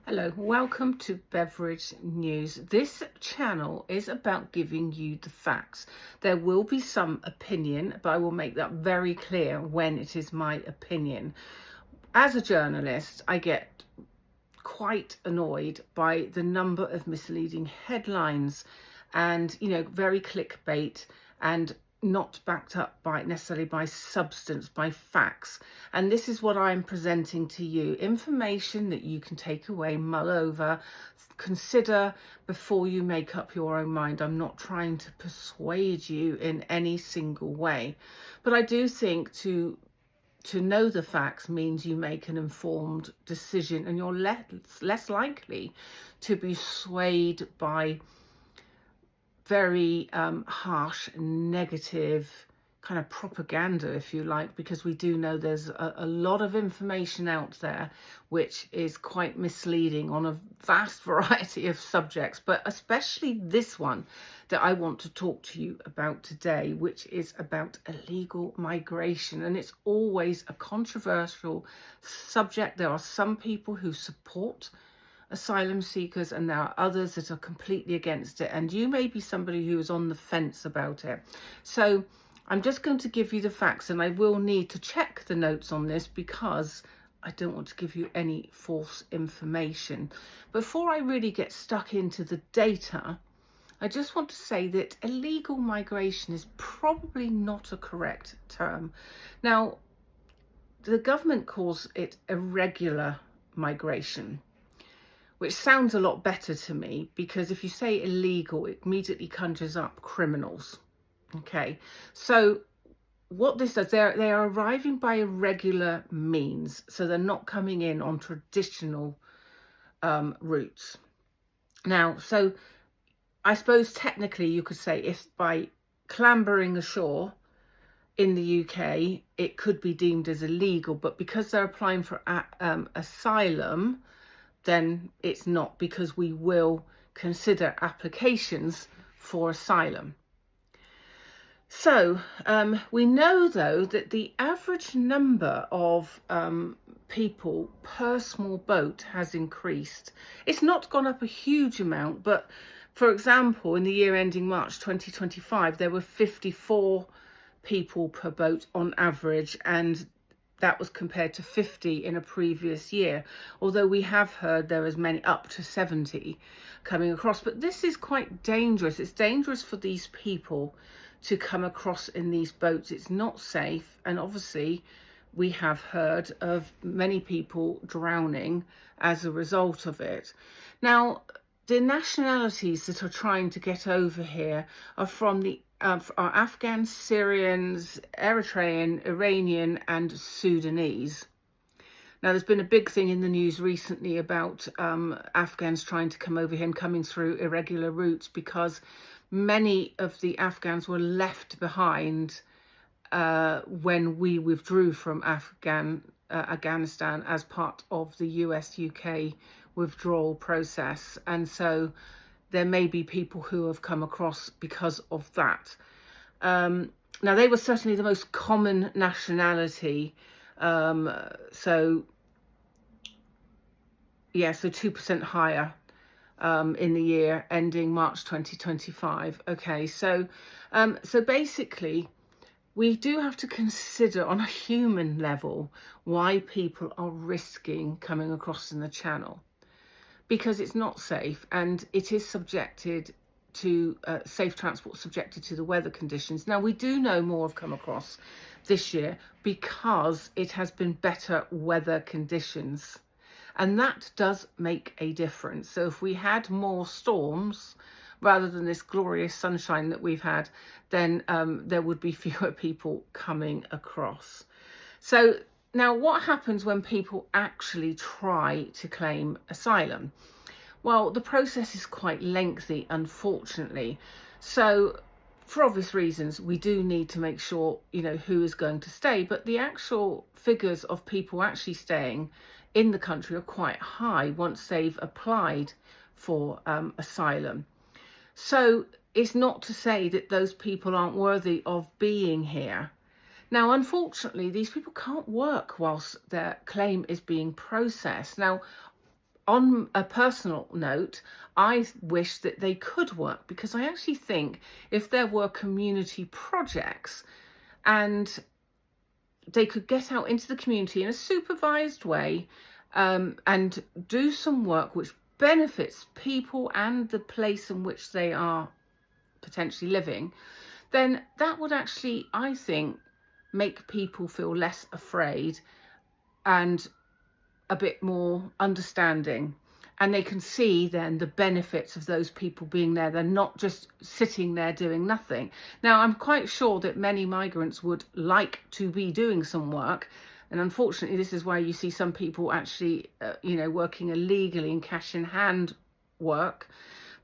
Hello, welcome to Beverage News. This channel is about giving you the facts. There will be some opinion, but I will make that very clear when it is my opinion. As a journalist, I get quite annoyed by the number of misleading headlines and, very clickbait and not backed up by necessarily by substance, by facts. And this is what I'm presenting to you: information that you can take away, mull over, consider before you make up your own mind. I'm not trying to persuade you in any single way, but I do think to know the facts means you make an informed decision, and you're less likely to be swayed by very harsh, negative kind of propaganda, if you like, because we do know there's a lot of information out there which is quite misleading on a vast variety of subjects, but especially this one that I want to talk to you about today, which is about illegal migration. And it's always a controversial subject. There are some people who support asylum seekers and there are others that are completely against it, and you may be somebody who is on the fence about it. So I'm just going to give you the facts, and I will need to check the notes on this because I don't want to give you any false information. Before I really get stuck into the data, I just want to say that illegal migration is probably not a correct term. Now, the government calls it irregular migration, which sounds a lot better to me, because if you say illegal, it immediately conjures up criminals. Okay, so what this does, they are arriving by irregular means, so they're not coming in on traditional routes. Now, so I suppose technically you could say if by clambering ashore in the UK, it could be deemed as illegal, but because they're applying for asylum, then it's not, because we will consider applications for asylum. So we know, though, that the average number of people per small boat has increased. It's not gone up a huge amount, but for example, in the year ending March 2025, there were 54 people per boat on average, and that was compared to 50 in a previous year, although we have heard there is many up to 70 coming across. But this is quite dangerous. It's dangerous for these people to come across in these boats. It's not safe, and obviously we have heard of many people drowning as a result of it. Now, the nationalities that are trying to get over here are from the are Afghans, Syrians, Eritrean, Iranian and Sudanese. Now, there's been a big thing in the news recently about Afghans trying to come over here and coming through irregular routes, because many of the Afghans were left behind when we withdrew from Afghanistan as part of the US-UK withdrawal process. And so there may be people who have come across because of that. Now, they were certainly the most common nationality. So 2% higher in the year ending March 2025. Okay, so basically, we do have to consider on a human level why people are risking coming across in the channel, because it's not safe, and it is subjected to safe transport, subjected to the weather conditions. Now, we do know more have come across this year because it has been better weather conditions, and that does make a difference. So if we had more storms rather than this glorious sunshine that we've had, then there would be fewer people coming across. So now, what happens when people actually try to claim asylum? Well, the process is quite lengthy, unfortunately. So for obvious reasons, we do need to make sure, who is going to stay. But the actual figures of people actually staying in the country are quite high once they've applied for asylum. So it's not to say that those people aren't worthy of being here. Now, unfortunately, these people can't work whilst their claim is being processed. Now, on a personal note, I wish that they could work, because I actually think if there were community projects and they could get out into the community in a supervised way, and do some work which benefits people and the place in which they are potentially living, then that would actually, I think, make people feel less afraid and a bit more understanding. And they can see then the benefits of those people being there. They're not just sitting there doing nothing. Now, I'm quite sure that many migrants would like to be doing some work. And unfortunately, this is why you see some people actually, working illegally in cash in hand work.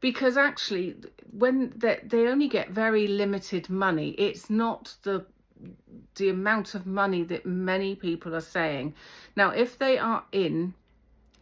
Because actually, when they only get very limited money, it's not the amount of money that many people are saying. Now, if they are in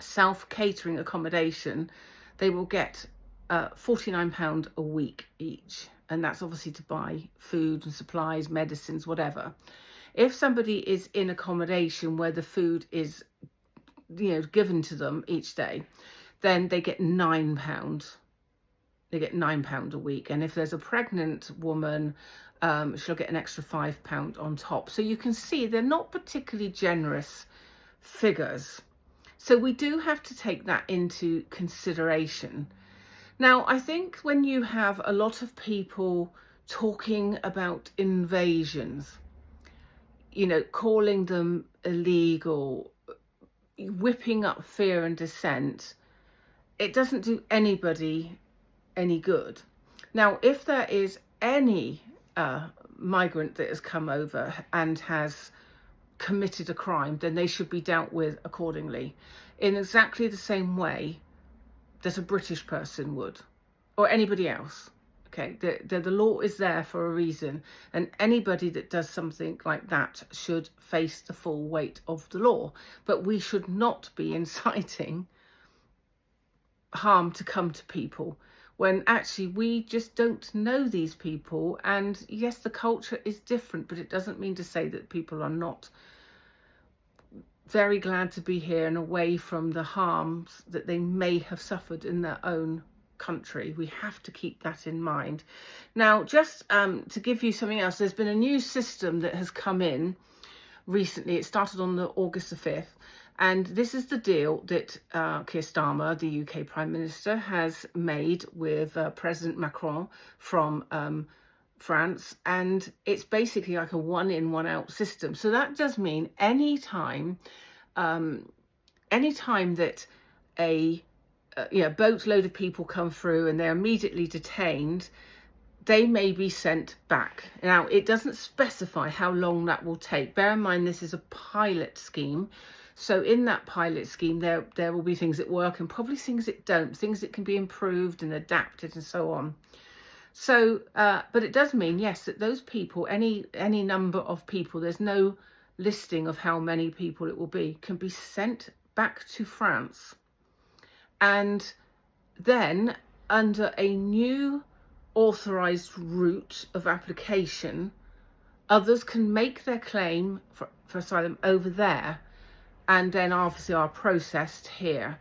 self-catering accommodation, they will get £49 a week each, and that's obviously to buy food and supplies, medicines, whatever. If somebody is in accommodation where the food is given to them each day, then they get £9. They get £9 a week. And if there's a pregnant woman, she'll get an extra £5 on top. So you can see they're not particularly generous figures. So we do have to take that into consideration. Now, I think when you have a lot of people talking about invasions, calling them illegal, whipping up fear and dissent, it doesn't do anybody any good. Now, if there is any migrant that has come over and has committed a crime, then they should be dealt with accordingly, in exactly the same way that a British person would, or anybody else. Okay, the law is there for a reason, and anybody that does something like that should face the full weight of the law. But we should not be inciting harm to come to people when actually we just don't know these people. And yes, the culture is different, but it doesn't mean to say that people are not very glad to be here and away from the harms that they may have suffered in their own country. We have to keep that in mind. Now, just to give you something else, there's been a new system that has come in recently. It started on August the 5th. And this is the deal that Keir Starmer, the UK Prime Minister, has made with President Macron from France. And it's basically like a one-in, one-out system. So that does mean any time that a boatload of people come through and they're immediately detained, they may be sent back. Now, it doesn't specify how long that will take. Bear in mind, this is a pilot scheme. So in that pilot scheme, there will be things that work and probably things that don't, things that can be improved and adapted and so on. So, but it does mean, yes, that those people, any number of people, there's no listing of how many people it will be, can be sent back to France. And then under a new authorised route of application, others can make their claim for asylum over there, and then obviously are processed here.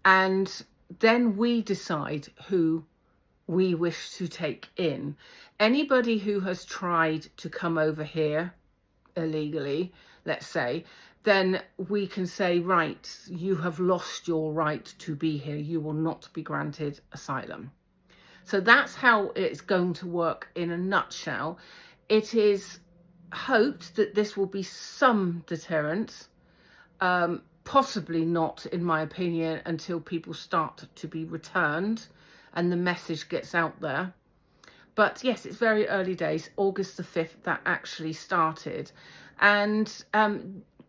And then we decide who we wish to take in. Anybody who has tried to come over here illegally, let's say, then we can say, right, you have lost your right to be here. You will not be granted asylum. So that's how it's going to work in a nutshell. It is hoped that this will be some deterrent. Possibly not, in my opinion, until people start to be returned and the message gets out there. But yes, it's very early days. August the 5th, that actually started. And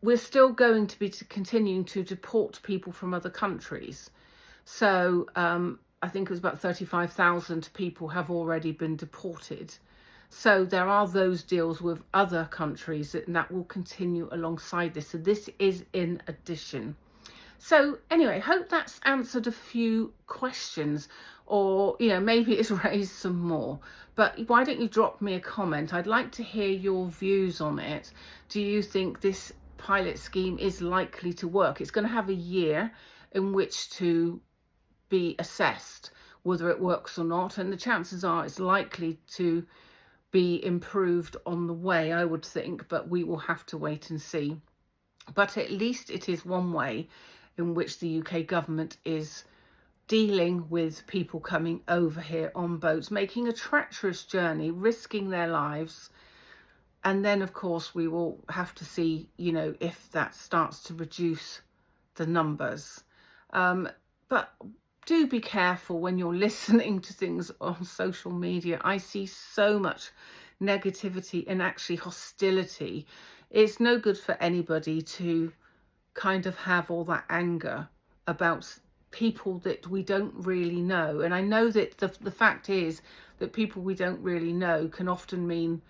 we're still going to be continuing to deport people from other countries. So I think it was about 35,000 people have already been deported. So there are those deals with other countries, and that will continue alongside this. So this is in addition. So anyway, hope that's answered a few questions, or, maybe it's raised some more. But why don't you drop me a comment? I'd like to hear your views on it. Do you think this pilot scheme is likely to work? It's going to have a year in which to be assessed whether it works or not, and the chances are it's likely to be improved on the way, I would think, but we will have to wait and see. But at least it is one way in which the UK government is dealing with people coming over here on boats, making a treacherous journey, risking their lives. And then, of course, we will have to see, you know, if that starts to reduce the numbers. But do be careful when you're listening to things on social media. I see so much negativity and actually hostility. It's no good for anybody to kind of have all that anger about people that we don't really know. And I know that the fact is that people we don't really know can often mean,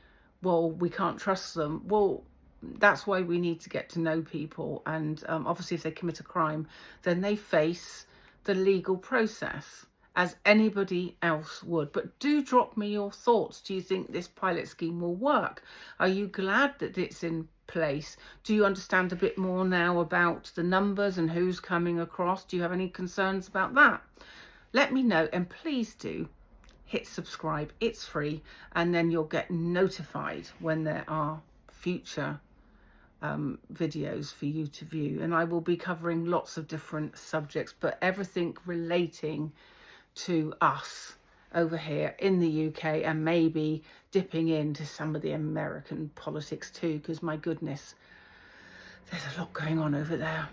well, we can't trust them. Well, that's why we need to get to know people. And obviously, if they commit a crime, then they face the legal process as anybody else would. But do drop me your thoughts. Do you think this pilot scheme will work? Are you glad that it's in place? Do you understand a bit more now about the numbers and who's coming across? Do you have any concerns about that? Let me know, and please do hit subscribe. It's free, and then you'll get notified when there are future videos for you to view. And I will be covering lots of different subjects, but everything relating to us over here in the UK, and maybe dipping into some of the American politics too, because my goodness, there's a lot going on over there.